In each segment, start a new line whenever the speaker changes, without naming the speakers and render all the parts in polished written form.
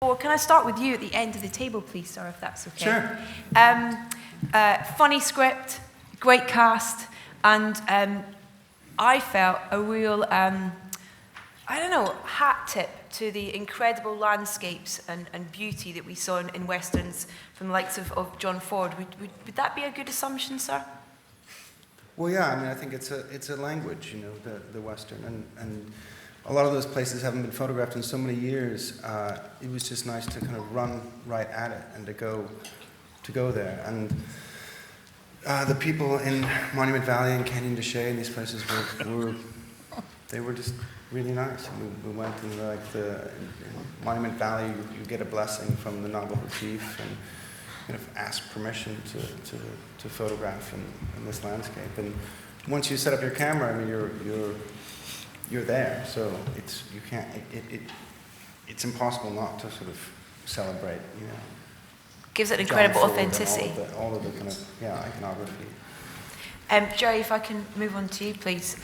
Or can I start with you at the end of the table, please, sir, if that's okay?
Sure.
Funny script, great cast, and I felt a real, hat tip to the incredible landscapes and beauty that we saw in Westerns from the likes of John Ford. Would that be a good assumption, sir?
Well, yeah, I mean, I think it's a language, you know, the Western, and a lot of those places haven't been photographed in so many years. It was just nice to kind of run right at it and to go there. And the people in Monument Valley and Canyon de Chelly and these places were just really nice. And we went in in Monument Valley. You get a blessing from the Navajo chief and kind of ask permission to photograph in this landscape. And once you set up your camera, I mean, you're there. So it's impossible not to sort of celebrate, you know.
Gives it incredible
John Ford and
authenticity.
all of the kind of iconography.
Jerry, if I can move on to you, please.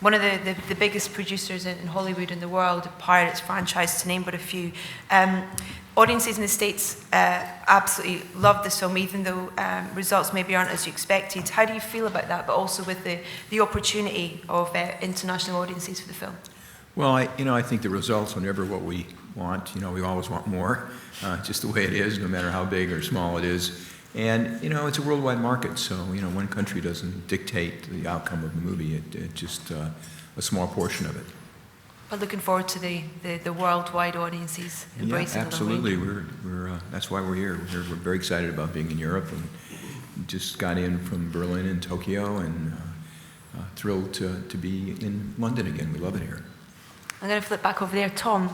One of the biggest producers in Hollywood in the world, Pirates franchise, to name but a few. Audiences in the States absolutely loved this film, even though results maybe aren't as you expected. How do you feel about that, but also with the opportunity of international audiences for the film?
Well, I think the results are never what we want. You know, we always want more, just the way it is, no matter how big or small it is. And, you know, it's a worldwide market, so, you know, one country doesn't dictate the outcome of the movie. It's just a small portion of it.
But looking forward to the worldwide audiences embracing
Yeah, absolutely.
it.
We're that's why we're here. We're very excited about being in Europe, and just got in from Berlin and Tokyo, and thrilled to be in London again. We love it here.
I'm going to flip back over there. Tom,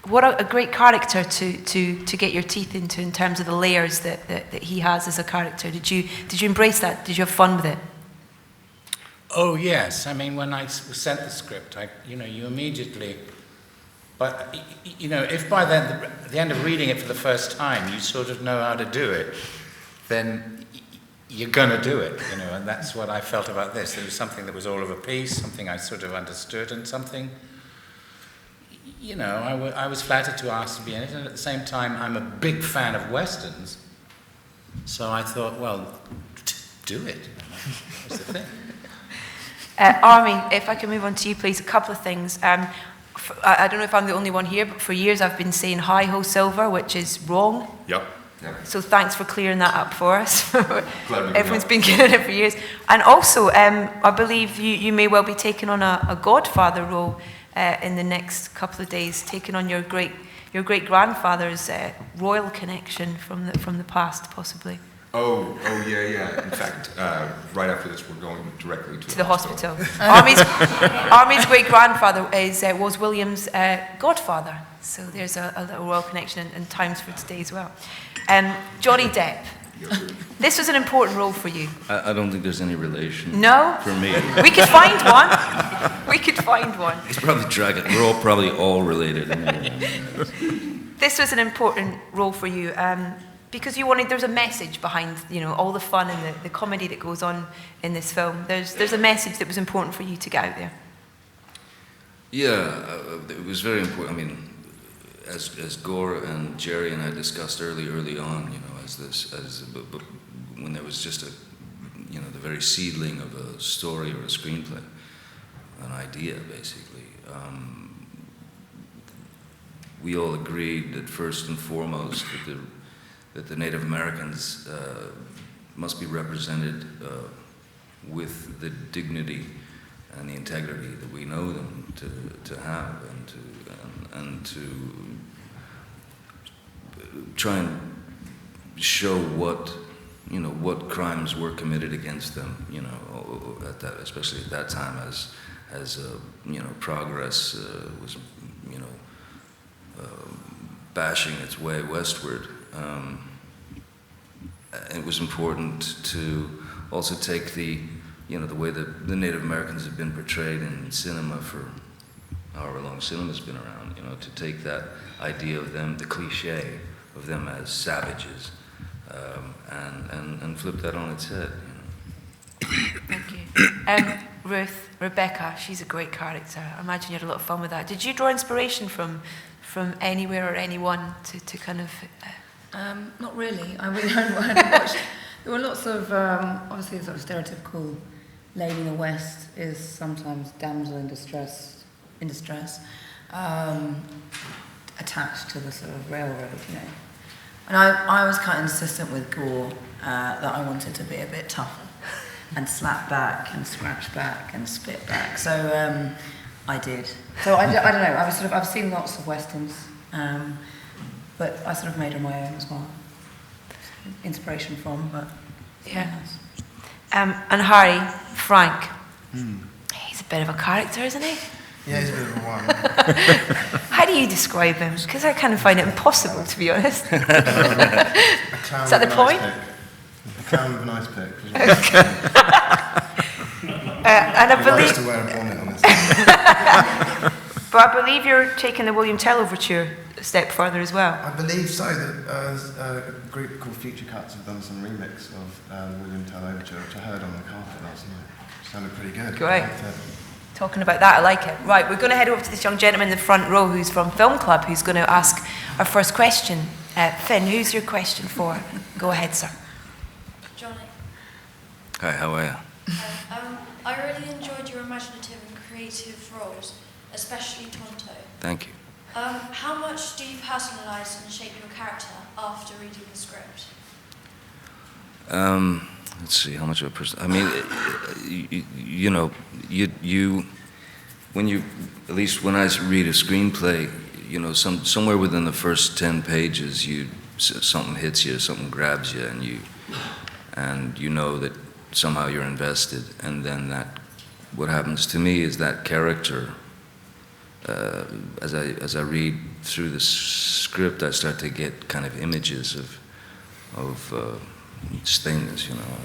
what a great character to get your teeth into in terms of the layers that he has as a character. Did you embrace that? Did you have fun with it?
Oh, yes. I mean, when I sent the script, you immediately... But, you know, if by then, the end of reading it for the first time, you sort of know how to do it, then you're going to do it, you know, and that's what I felt about this. It was something that was all of a piece, something I sort of understood, and something, you know, I was flattered to ask to be in it, and at the same time, I'm a big fan of Westerns, so I thought, well, do it. That's the thing.
Army, if I can move on to you, please, a couple of things. I don't know if I'm the only one here, but for years I've been saying hi-ho silver, which is wrong.
Yep.
So thanks for clearing that up for us. Everyone's been
help.
getting it for years. And also, I believe you may well be taking on a godfather role in the next couple of days, taking on your great-grandfather's royal connection from the past, possibly.
Oh, yeah. In fact, right after this, we're going directly to
The hospital. Army's great-grandfather was William's godfather. So there's a little royal connection and times for today as well. Johnny Depp. This was an important role for you.
I don't think there's any relation.
No?
For me.
We could find one. We could find one.
He's probably dragging. We're probably all related.
This was an important role for you. Because there's a message behind, you know, all the fun and the comedy that goes on in this film. There's a message that was important for you to get out there.
Yeah, it was very important. I mean, as Gore and Jerry and I discussed early on, you know, when there was just the very seedling of a story or a screenplay, an idea basically. We all agreed that first and foremost that the Native Americans must be represented with the dignity and the integrity that we know them to have, and to try and show what crimes were committed against them, you know, especially at that time, as progress was, you know, bashing its way westward. It was important to also take the way that the Native Americans have been portrayed in cinema for however long cinema's been around, you know, to take that idea of them, the cliche of them as savages, and flip that on its head, you know.
Thank you. Rebecca, she's a great character. I imagine you had a lot of fun with that. Did you draw inspiration from from anywhere or anyone to kind of...
Not really. I hadn't watched. There were lots of, obviously, sort of stereotypical lady in the West is sometimes damsel in distress, attached to the sort of railroad, you know. And I was kind of insistent with Gore that I wanted to be a bit tougher and slap back and scratch back and spit back. So I did. So I don't know. I've seen lots of westerns, but I sort of made her my own as well. Inspiration from, but
yeah. And Harry, Frank, he's a bit of a character, isn't he?
Yeah, he's a bit of a one.
How do you describe him? Because I kind of find it impossible, to be honest.
A clown
Is that
with
the
a
point?
nice pick. A clown with a nice pick.
And I
He likes
believe,
to wear a bonnet on his head.
but I believe you're taking the William Tell overture a step further as well.
I believe so. That a group called Future Cuts have done some remix of William Tell Overture, which I heard on the carpet last night. Sounded pretty good.
Great. Talking about that, I like it. Right, we're going to head over to this young gentleman in the front row who's from Film Club, who's going to ask our first question. Finn, who's your question for? Go ahead, sir.
Johnny,
Hi, how are you?
I really enjoyed your imaginative and creative roles, especially Tonto.
Thank you.
How much do you personalise and shape your character after reading the script?
Let's see, how much of a person... I mean, you know, you... When you... At least when I read a screenplay, you know, somewhere within the first 10 pages, something hits you, something grabs you, and you know that somehow you're invested. And then what happens to me is that character... as I read through the script, I start to get kind of images of things, you know.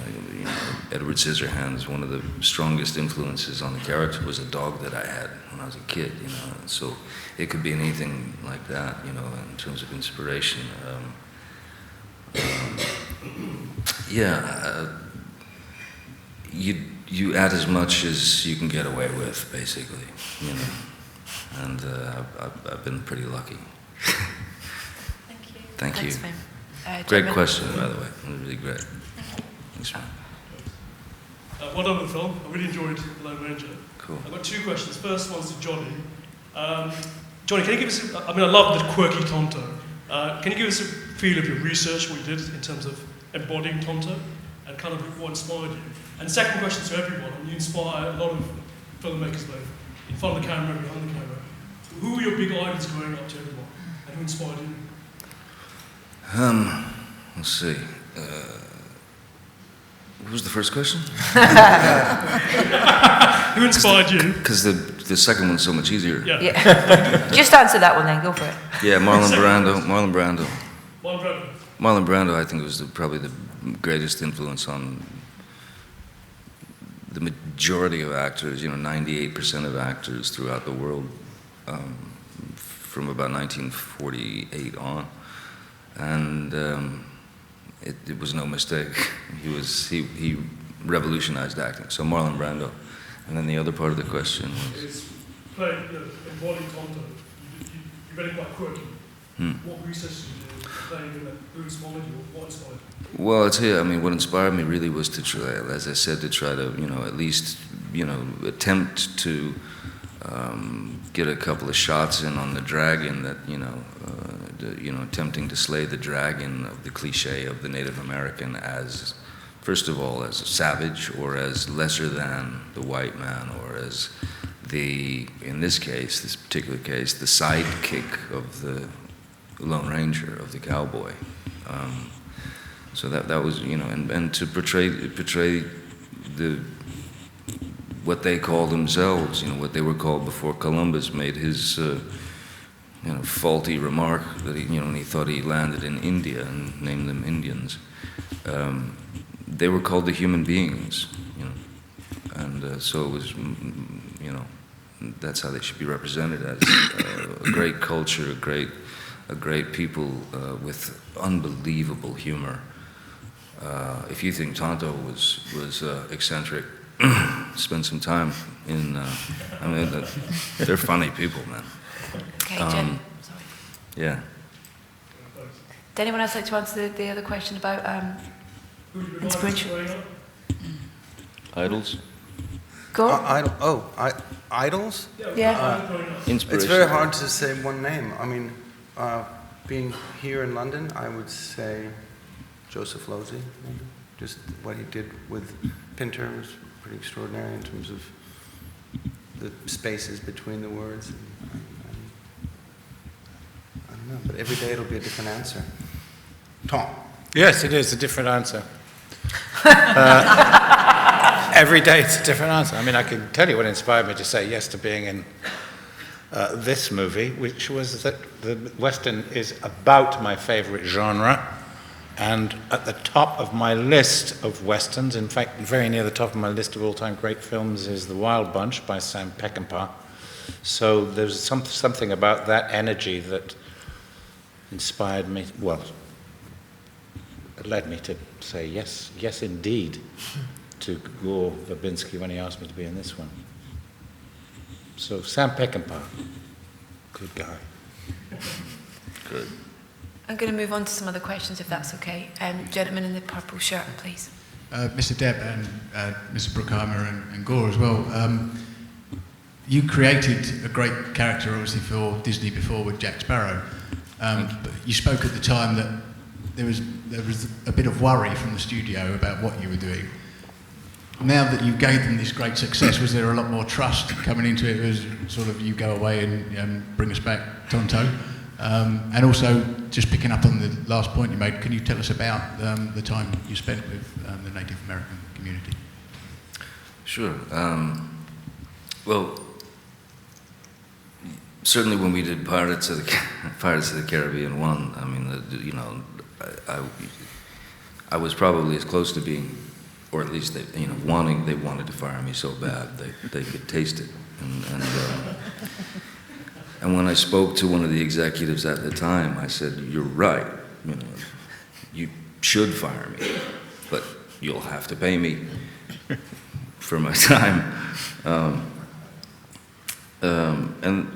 Edward Scissorhands, one of the strongest influences on the character was a dog that I had when I was a kid, you know. So it could be anything like that, you know, in terms of inspiration. You add as much as you can get away with, basically, you know. And I've been pretty lucky.
Thank you.
Thank you.
Thanks, Finn.
Great
Gentlemen.
question, by the way. It was really great. Thanks, man.
Well done with the film. I really enjoyed Lone Ranger.
Cool.
I've got two questions. First one's to Johnny. Johnny, can you give us, I love the quirky Tonto. Can you give us a feel of your research, what you did in terms of embodying Tonto, and kind of what inspired you? And second question to everyone, and you inspire a lot of filmmakers both in front of the camera and behind the camera. Who were your big idols growing up to everyone, and who inspired you?
Let's see. What was the first question?
Who inspired you?
Because the second one's so much easier.
Yeah.
Yeah. Just answer that one then, go for it.
Yeah, Marlon Brando.
Marlon
Brando, I think, was probably the greatest influence on the majority of actors, you know, 98% of actors throughout the world, from about 1948 on. And it was no mistake. He revolutionized acting. So Marlon Brando. And then the other part of the question was...
It's playing, embodying Tonto. You made it quite quirky. What research did you do playing in that? Who inspired you? What inspired you?
Well, I'll tell you, I mean, what inspired me really was to try, as I said, to try to, you know, at least, you know, attempt to get a couple of shots in on the dragon that, you know, attempting to slay the dragon of the cliche of the Native American as, first of all, as a savage or as lesser than the white man or as in this case, this particular case, the sidekick of the Lone Ranger, of the cowboy. So that was, you know, and to portray what they call themselves, you know, what they were called before Columbus made his, you know, faulty remark that he thought he landed in India and named them Indians. They were called the human beings, you know, and so it was, you know, that's how they should be represented as a great culture, a great people with unbelievable humor. If you think Tonto was eccentric, spend some time in. I mean, they're funny people, man.
Okay, Jim. Sorry.
Yeah.
Did anyone else like to answer the other question about inspiration?
Idols?
Go.
Idols?
Yeah.
Inspiration.
It's very hard to say one name. I mean, being here in London, I would say Joseph Losey. Maybe. Just what he did with Pinter was pretty extraordinary in terms of the spaces between the words. And I don't know, but every day it'll be a different answer. Tom.
Yes, it is a different answer. Every day it's a different answer. I mean, I can tell you what inspired me to say yes to being in this movie, which was that the Western is about my favorite genre, and at the top of my list of Westerns, in fact, very near the top of my list of all-time great films, is The Wild Bunch by Sam Peckinpah. So there's something about that energy that inspired me, well, it led me to say yes, yes indeed, to Gore Verbinski when he asked me to be in this one. So Sam Peckinpah, good guy.
Good.
I'm going to move on to some other questions, if that's okay. Gentleman in the purple shirt, please.
Mr. Depp and Mr. Bruckheimer and Gore as well. You created a great character, obviously, for Disney before with Jack Sparrow. But you spoke at the time that there was a bit of worry from the studio about what you were doing. Now that you gave them this great success, was there a lot more trust coming into it? It was sort of you go away and bring us back Tonto? And also, just picking up on the last point you made, can you tell us about the time you spent with the Native American community?
Sure. Well, certainly when we did Pirates of the Caribbean 1, I mean, I was probably as close to being, or at least they wanted to fire me so bad they could taste it, and when I spoke to one of the executives at the time, I said, "You're right. You should fire me, but you'll have to pay me for my time." And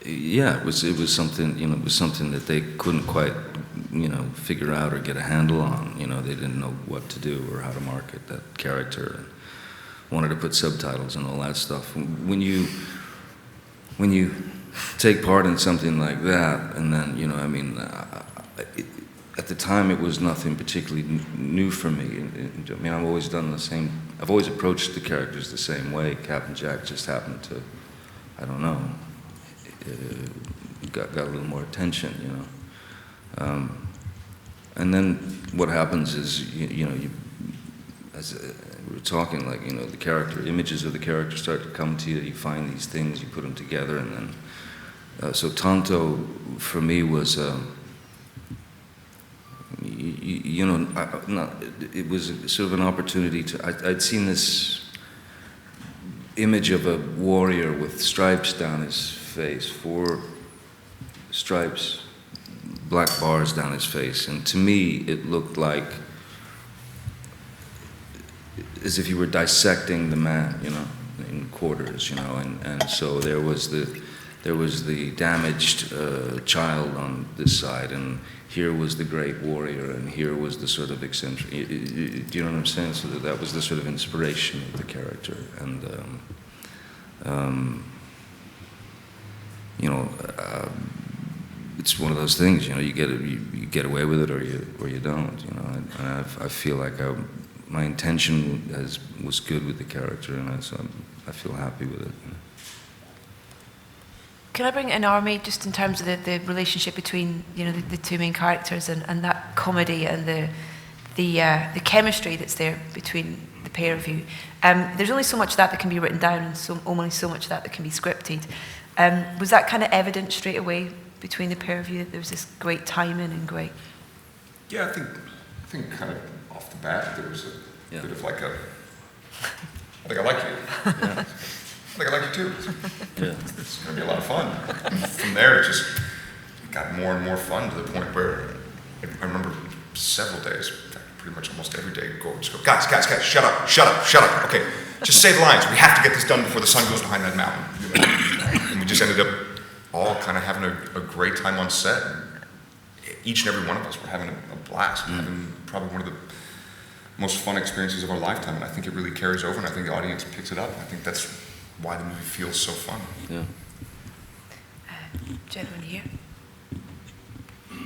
yeah, it was something. It was something that they couldn't quite, figure out or get a handle on. They didn't know what to do or how to market that character, and wanted to put subtitles and all that stuff. When you take part in something like that, and then at the time it was nothing particularly new for me. I've always done the same. I've always approached the characters the same way. Captain Jack just happened to, I don't know, got a little more attention, and then what happens is, as we were talking, the character images of the character start to come to you. You find these things, you put them together, and then so Tonto for me was, it was sort of an opportunity to. I'd seen this image of a warrior with stripes down his face, 4 stripes, black bars down his face, and to me it looked like as if you were dissecting the man, in quarters, and so there was the damaged child on this side, and here was the great warrior, and here was the sort of eccentric. Do you know what I'm saying? So that was the sort of inspiration of the character, and it's one of those things. You get away with it, or you don't. And I feel like my intention was good with the character, and so I feel happy with it.
Can I bring in Army just in terms of the relationship between the two main characters and that comedy and the chemistry that's there between the pair of you? There's only so much of that can be written down, and only so much of that can be scripted. Was that kind of evident straight away between the pair of you that there was this great timing and great?
Yeah, I think kind of off the bat there was a bit of like a. I think I like you. Yeah. I think I like you too.
Yeah.
It's going to be a lot of fun. From there, it got more and more fun to the point where I remember several days, in fact, pretty much almost every day, just go, guys, shut up. Okay, just say the lines. We have to get this done before the sun goes behind that mountain. And we just ended up all kind of having a great time on set. And each and every one of us were having a blast, having probably one of the most fun experiences of our lifetime. And I think it really carries over, and I think the audience picks it up. I think that's why the movie feels so fun.
Yeah.
Gentleman here.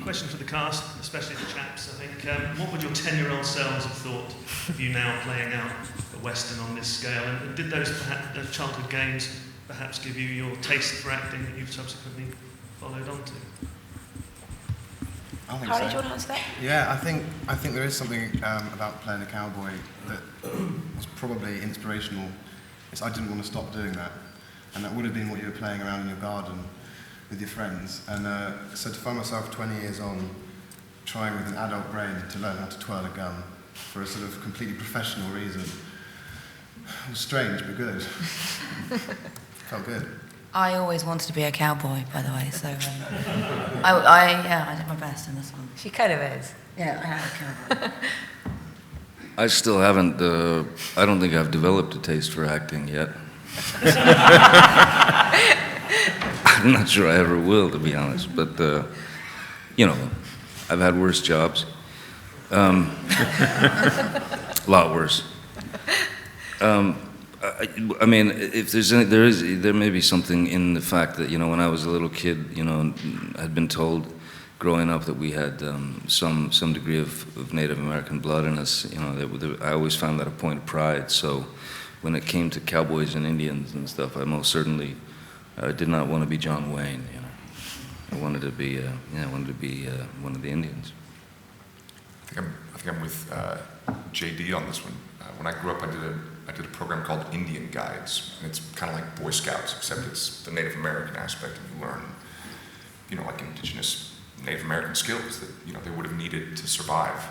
Question for the cast, especially the chaps, I think. What would your 10-year-old selves have thought of you now playing out a Western on this scale? And did those childhood games perhaps give you your taste for acting that you've subsequently followed on to?
I think
Harry,
so.
do you want to answer that?
Yeah, I think there is something about playing a cowboy that was probably inspirational. I didn't want to stop doing that, and that would have been what you were playing around in your garden with your friends. And so to find myself 20 years on, trying with an adult brain to learn how to twirl a gun for a sort of completely professional reason, it was strange but good. Felt good.
I always wanted to be a cowboy, by the way, so I did my best in this one.
She kind of is.
Yeah, I am a cowboy.
I still haven't, I don't think I've developed a taste for acting yet. I'm not sure I ever will, to be honest, but, you know, I've had worse jobs. A lot worse. I mean, if there's any, there may be something in the fact that, you know, when I was a little kid, you know, I'd been told growing up that we had some degree of Native American blood in us. You know, I always found that a point of pride. So when it came to cowboys and Indians and stuff, I most certainly did not want to be John Wayne. You know, I wanted to be one of the Indians.
I think I'm with JD on this one. When I grew up, I did a program called Indian Guides, and it's kind of like Boy Scouts, except it's the Native American aspect, and you learn, you know, like indigenous Native American skills that, you know, they would have needed to survive.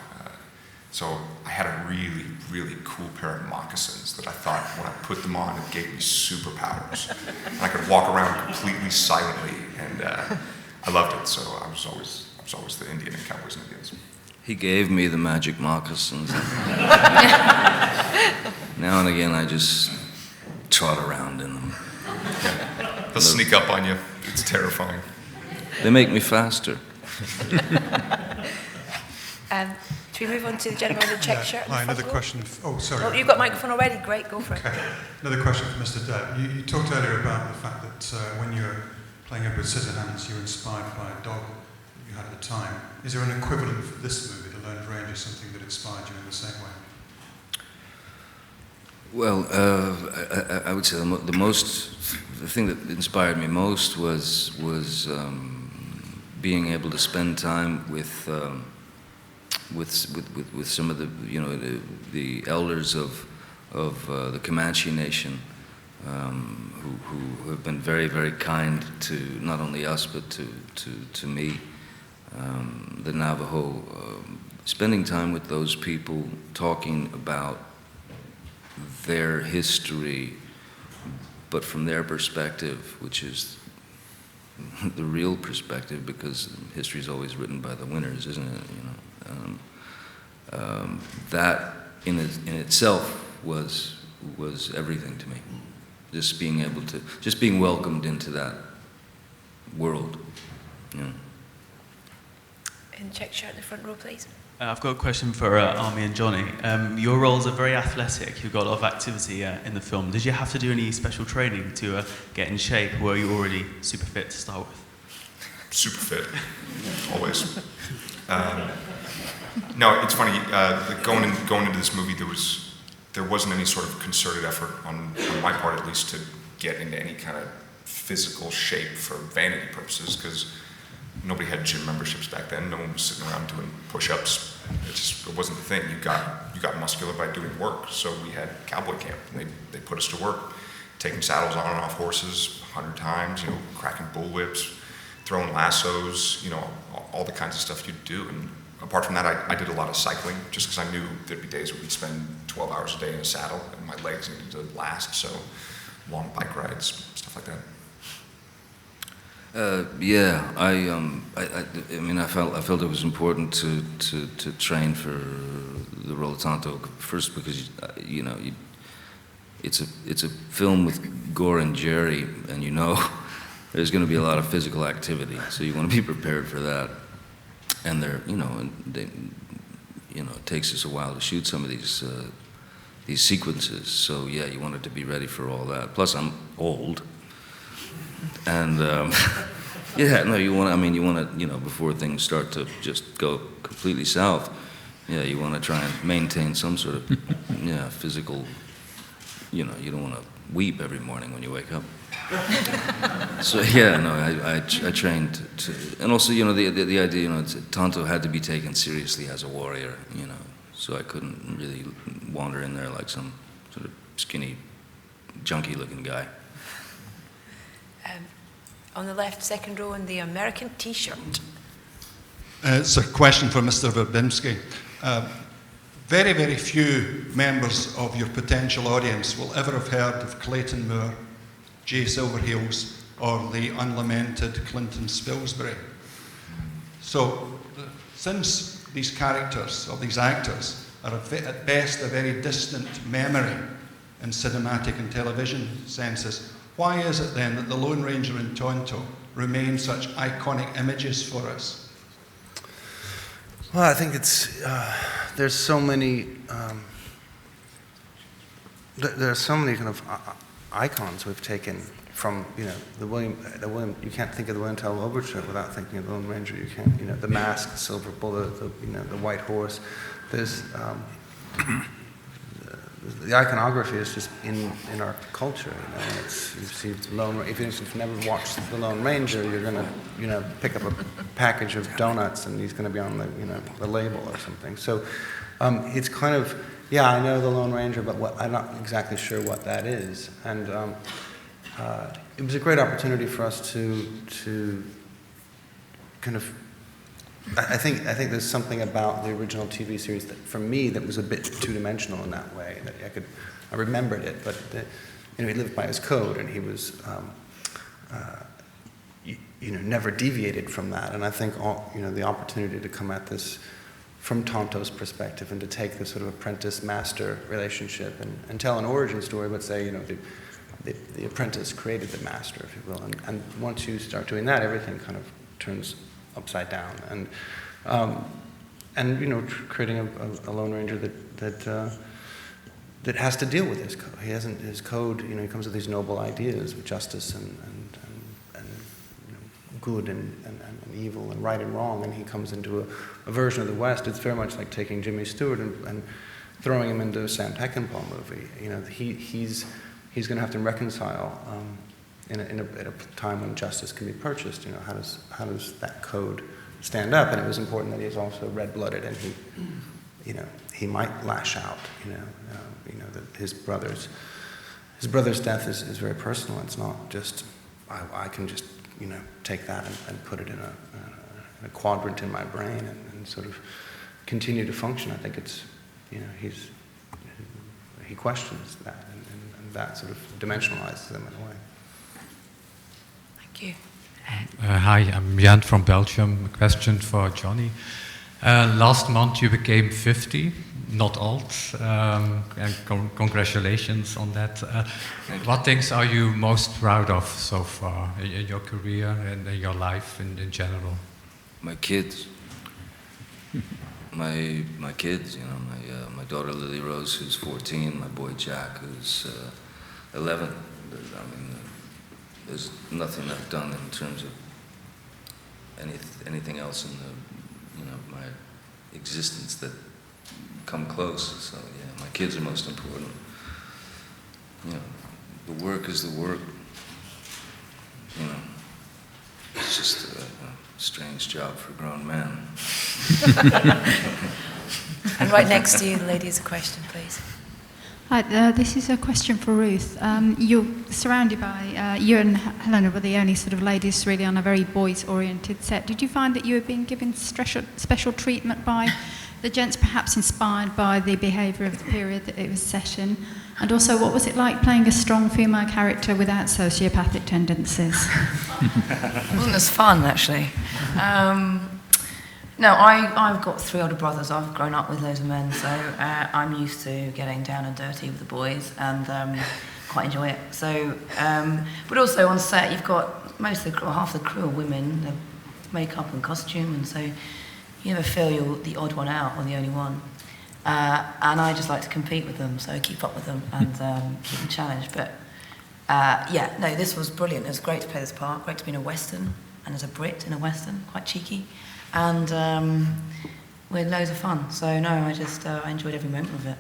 So I had a really, really cool pair of moccasins that I thought when I put them on, it gave me superpowers. And I could walk around completely silently, and I loved it. So I was always the Indian in Cowboys and Indians.
He gave me the magic moccasins. Now and again, I just trot around in them.
They'll sneak up on you. It's terrifying.
They make me faster.
Should we move on to the gentleman with the check shirt?
Hi, another question. Oh, sorry.
Oh, you've got a microphone already. Great, go for it.
Okay. Another question for Mr. Depp. You talked earlier about the fact that when you were playing Edward Scissorhands, you were inspired by a dog you had at the time. Is there an equivalent for this movie, The Lone Ranger, something that inspired you in the same way?
Well, I would say the thing that inspired me most was being able to spend time with some of the, you know, the elders of the Comanche Nation, who have been very, very kind to not only us but to me, the Navajo. Spending time with those people, talking about their history, but from their perspective, which is the real perspective, because history is always written by the winners, isn't it? You know, that in itself was everything to me. Just being welcomed into that world. You know.
And check shirt in the front row, please.
I've got a question for Army and Johnny. Your roles are very athletic. You've got a lot of activity in the film. Did you have to do any special training to get in shape, or were you already super fit to start with?
Super fit, always. No, it's funny. Going into this movie, there wasn't any sort of concerted effort on my part, at least, to get into any kind of physical shape for vanity purposes, because nobody had gym memberships back then. No one was sitting around doing push-ups. It wasn't the thing. You got muscular by doing work. So we had cowboy camp, and they put us to work, taking saddles on and off horses 100 times, you know, cracking bullwhips, throwing lassos, you know, all the kinds of stuff you'd do. And apart from that, I did a lot of cycling, just because I knew there'd be days where we'd spend 12 hours a day in a saddle, and my legs needed to last. So long bike rides, stuff like that.
Yeah, I mean, I felt it was important to train for the role of Tonto. First, because you know, it's a film with Gore and Jerry, and you know there's going to be a lot of physical activity, so you want to be prepared for that. And they're, it takes us a while to shoot some of these sequences. So yeah, you wanted to be ready for all that. Plus, I'm old, and you want to, before things start to just go completely south. Yeah, you want to try and maintain some sort of physical. You don't want to weep every morning when you wake up. So I trained to, and also the idea Tonto had to be taken seriously as a warrior, so I couldn't really wander in there like some sort of skinny, junkie-looking guy.
On the left, second row in the American T-shirt.
It's a question for Mr. Verbinski. Very, very few members of your potential audience will ever have heard of Clayton Moore, Jay Silverheels, or the unlamented Clinton Spilsbury. So, since these characters, or these actors, are at best a very distant memory in cinematic and television senses, why is it then that the Lone Ranger and Tonto remain such iconic images for us?
Well, I think there's so many there are so many kind of icons we've taken from the William. You can't think of the William Tell Overture without thinking of the Lone Ranger. You can't the Mask, the Silver Bullet, the White Horse. There's the iconography is just in our culture. You see if you've never watched the Lone Ranger, you're gonna pick up a package of donuts and he's gonna be on the label or something. So it's kind of I know the Lone Ranger, but I'm not exactly sure what that is. And it was a great opportunity for us to kind of. I think there's something about the original TV series that, for me, that was a bit two-dimensional in that way. That I remembered it, but he lived by his code, and he was, never deviated from that. And I think the opportunity to come at this from Tonto's perspective and to take this sort of apprentice-master relationship and tell an origin story, but say the apprentice created the master, if you will. And once you start doing that, everything kind of turns upside down, and creating a Lone Ranger that has to deal with his code. His code. He comes with these noble ideas of justice and good and evil and right and wrong, and he comes into a version of the West. It's very much like taking Jimmy Stewart and throwing him into a Sam Peckinpah movie. He's going to have to reconcile. At a time when justice can be purchased, how does that code stand up? And it was important that he's also red-blooded, and he might lash out. That his brother's death is very personal. It's not just I can just take that and put it in a quadrant in my brain and sort of continue to function. I think it's he questions that and that sort of dimensionalizes them in a way.
Thank you.
Hi, I'm Jan from Belgium. A question for Johnny. Last month you became 50, not old, and congratulations on that. What things are you most proud of so far in your career and in your life in general?
My kids. My kids, my daughter Lily Rose, who's 14, my boy Jack, who's 11. There's nothing I've done in terms of anything else in my existence that come close. So my kids are most important. The work is the work. It's just a strange job for grown men.
And right next to you, the lady has a question, please.
Hi, this is a question for Ruth. You're surrounded by, you and Helena were the only sort of ladies really on a very boys-oriented set. Did you find that you were being given special treatment by the gents, perhaps inspired by the behaviour of the period that it was set in? And also, what was it like playing a strong female character without sociopathic tendencies?
It wasn't as fun, actually. No, I've got 3 older brothers. I've grown up with loads of men, so I'm used to getting down and dirty with the boys and quite enjoy it. So, but also on set, you've got most of the crew, half the crew are women, the makeup and costume, and so you never feel you're the odd one out or the only one. And I just like to compete with them, so I keep up with them and keep them challenged. But yeah, no, this was brilliant. It was great to play this part, great to be in a Western, and as a Brit in a Western, quite cheeky. And we had loads of fun. So no, I enjoyed every moment of it.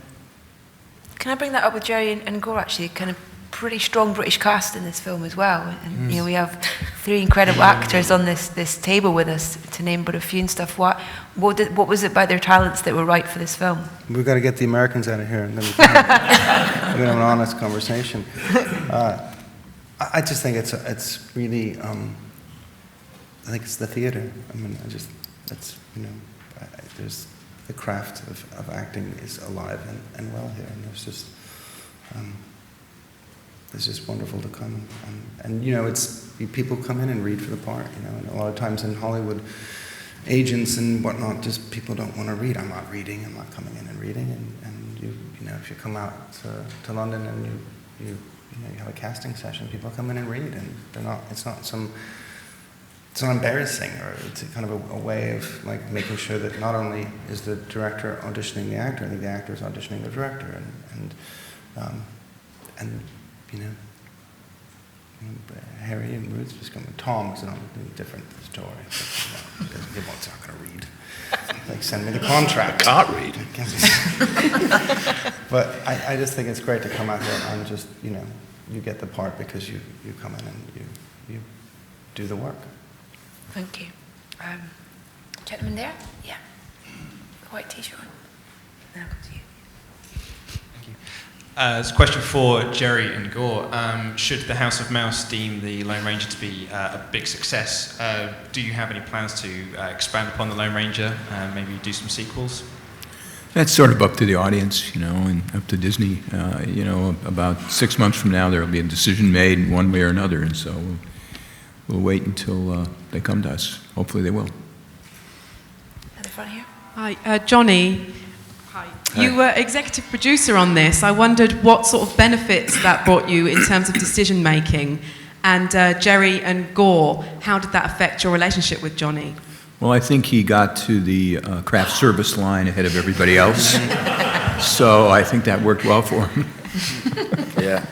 Can I bring that up with Jerry and Gore, actually? Kind of pretty strong British cast in this film as well. And you know, we have 3 incredible actors on this table with us, to name but a few and stuff. What was it about their talents that were right for this film?
We've got to get the Americans out of here, and then we can have an honest conversation. I just think it's really, I think it's the theatre. I mean, it's, you know, there's the craft of acting is alive and well here, and it's just wonderful to come and you know, it's people come in and read for the part, you know, and a lot of times in Hollywood, agents and whatnot, just people don't want to read. I'm not reading. I'm not coming in and reading. And you know, if you come out to London and you have a casting session, people come in and read, and they're not. It's not embarrassing, or it's kind of a way of like making sure that not only is the director auditioning the actor, I think the actor is auditioning the director, and you know, Harry and Ruth just come. Tom is a different story. But, you know, he wants not going to read. Like, send me the contract.
Can't read.
But I just think it's great to come out here and just, you know, you get the part because you come in and you do the work.
Thank you. Gentleman there? Yeah. White t-shirt on. Now come to you.
It's a question for Jerry and Gore. Should the House of Mouse deem the Lone Ranger to be a big success, do you have any plans to expand upon the Lone Ranger, maybe do some sequels?
That's sort of up to the audience, you know, and up to Disney. You know, about 6 months from now, there will be a decision made in one way or another, and so we'll wait until they come to us. Hopefully they will.
At the front here.
Hi, Johnny. Hi. You were executive producer on this. I wondered what sort of benefits that brought you in terms of decision making. And Jerry and Gore, how did that affect your relationship with Johnny?
Well, I think he got to the craft service line ahead of everybody else. So I think that worked well for him.
Yeah.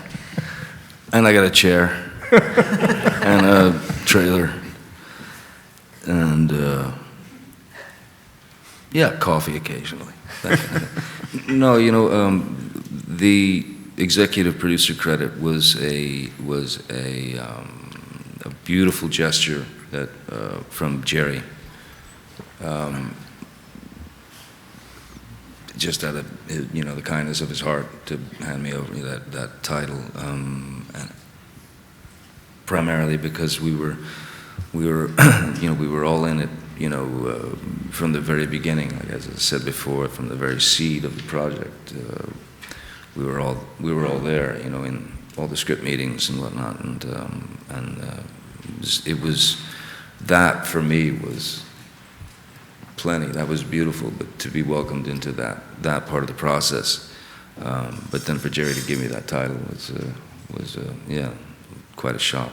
And I got a chair and a trailer and yeah, coffee occasionally. No, you know, the executive producer credit was a beautiful gesture that from Jerry. Just out of, you know, the kindness of his heart to hand me over that title, and primarily because we were you know, we were all in it, you know, from the very beginning. Like as I said before, from the very seed of the project, we were all there, you know, in all the script meetings and whatnot, and it was that for me was plenty. That was beautiful, but to be welcomed into that part of the process, but then for Jerry to give me that title was yeah, quite a shock.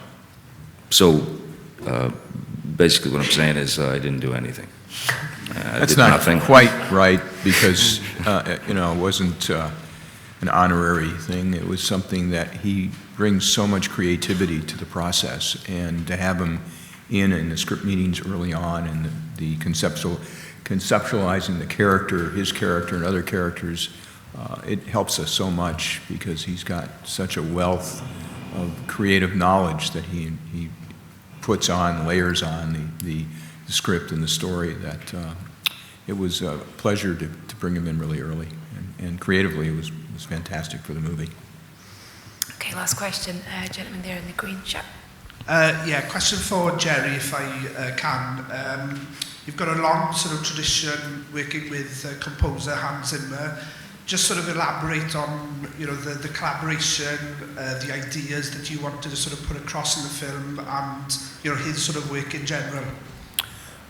So basically, what I'm saying is I didn't do anything.
That's not quite right, because you know, it wasn't an honorary thing. It was something that he brings so much creativity to the process, and to have him in the script meetings early on, and the conceptualizing the character, his character and other characters, it helps us so much because he's got such a wealth of creative knowledge that he puts on, layers on the script and the story, that it was a pleasure to bring him in really early, and creatively it was fantastic for the movie.
Okay, last question, gentleman there in the green shirt.
Yeah, question for Jerry, if I can. You've got a long sort of tradition working with composer Hans Zimmer. Just sort of elaborate on, you know, the collaboration, the ideas that you wanted to sort of put across in the film, and, you know, his sort of work in general.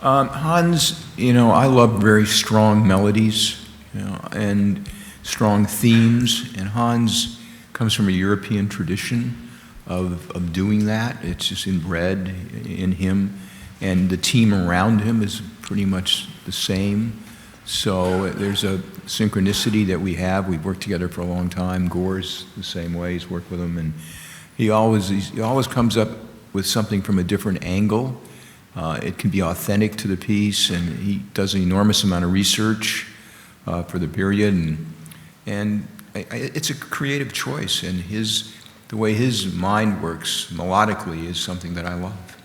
Hans, you know, I love very strong melodies, you know, and strong themes, and Hans comes from a European tradition. of doing that. It's just inbred in him. And the team around him is pretty much the same. So there's a synchronicity that we have. We've worked together for a long time. Gore's the same way. He's worked with him. And he always comes up with something from a different angle. It can be authentic to the piece, and he does an enormous amount of research for the period. And it's a creative choice, and the way his mind works melodically is something that I love.